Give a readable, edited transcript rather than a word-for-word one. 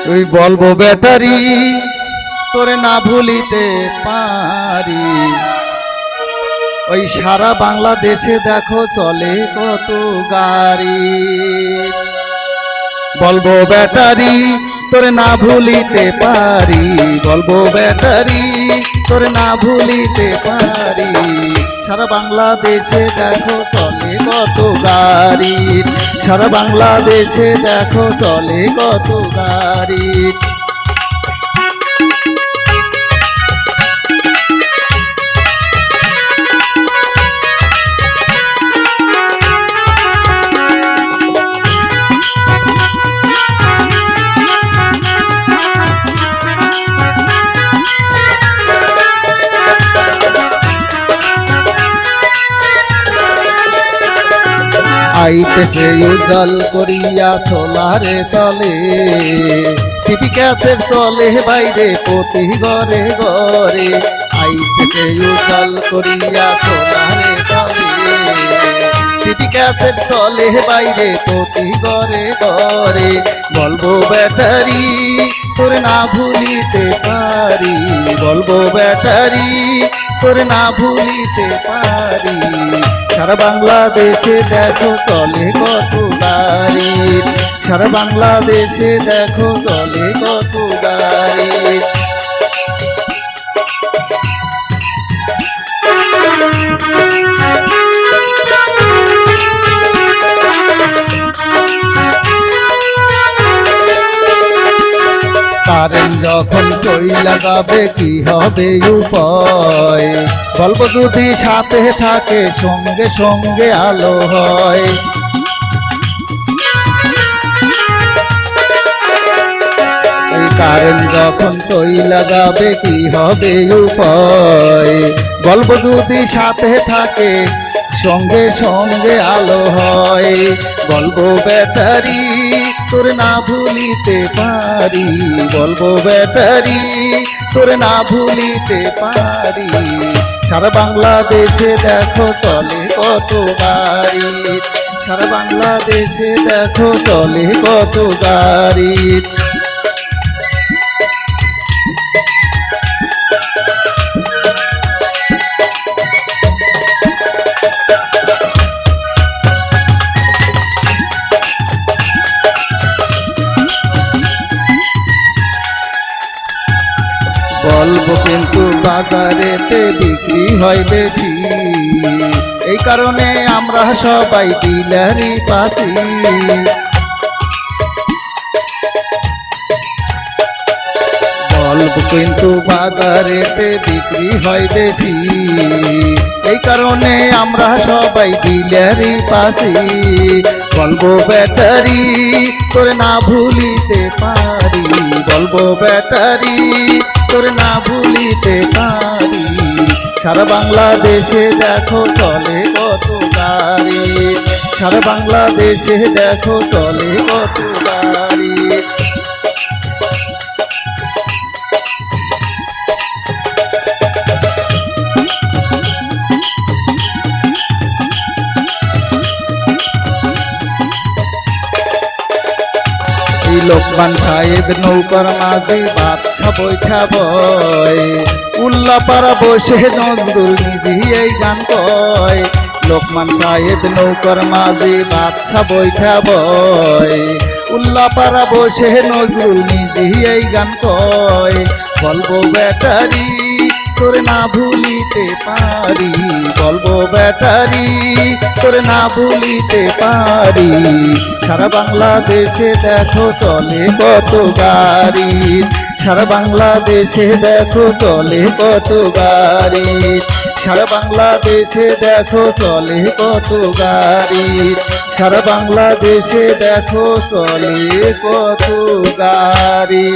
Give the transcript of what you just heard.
তুই বলবো ব্যাটারি তোরে না ভুলিতে পারি। ওই সারা বাংলাদেশে দেখো চলে কত গাড়ি। বলবো ব্যাটারি তোরে না ভুলিতে পারি। বলবো ব্যাটারি তোরে না ভুলিতে পারি। সারা বাংলাদেশে দেখো চলে কত গাড়ি। সারা বাংলাদেশে দেখো চলে কত গাড়ি। আইতেছে উজাল করিয়া সোলারে চলে। টিভি ক্যাসেট চলে বাইরে প্রতি ঘরে ঘরে। আইতেছে উজাল করিয়া সোলারে চলে। টিভি ক্যাসেট চলে বাইরে প্রতি ঘরে ঘরে। বলবো ব্যাটারি তোরে না ভুলিতে পারি। বলবো ব্যাটারি তোরে না ভুলিতে পারি। সারা বাংলাদেশে দেখো চলে কত গাড়ি। সারা বাংলাদেশে দেখো চলে কত গাড়ি। কারেন্ট যখন চইলা যাবে কি হবে উপায়। বলবো যদি সাথে থাকে সঙ্গে সঙ্গে আলো হয়। এই কারেন্ট যখন চইলা যাবে কি হবে উপায়। বলবো যদি সাথে থাকে সঙ্গে সঙ্গে আলো হয়। বলবো ব্যাটারি তোরে না ভুলিতে পারি। বলবো ব্যাটারি তোরে না ভুলিতে পারি। সারা বাংলাদেশে দেখো চলে কত গাড়ি। সারা বাংলাদেশে দেখো চলে কত গাড়ি। বলবো কিন্তু বাজারেতে বিক্রি হয় বেশি। এই কারণে আমরা সবাই ডিলারি পাতি। বলবো কিন্তু বাজারেতে বিক্রি হয় বেশি। এই কারণে আমরা সবাই ডিলারি পাতি। বলবো ব্যাটারি তোরে না ভুলিতে পারি। বলবো ব্যাটারি তোরে না ভুলিতে পারি। সারা বাংলাদেশে দেখো চলে কত গাড়ি। সারা বাংলাদেশে দেখো চলে কত গাড়ি। লোকমান সাহেব নৌকার মাঝে বাদশা বৈঠা বয়। উল্লাপাড়া বসে নজরুল নিধি এই গান কয়। লোকমান সাহেব নৌকার মাঝে বাদশা বৈঠা বয়। উল্লাপাড়া বসে নজরুল নিধি এই গান কয়। বলবো ব্যাটারি তোরে না ভুলিতে পারি। বলবো ব্যাটারি তোরে না ভুলিতে পারি। সারা বাংলাদেশে দেখো চলে কত গাড়ি। সারা বাংলাদেশে দেখো চলে কত গাড়ি। সারা বাংলাদেশে দেখো চলে কত গাড়ি। সারা বাংলাদেশে দেখো চলে কত গাড়ি।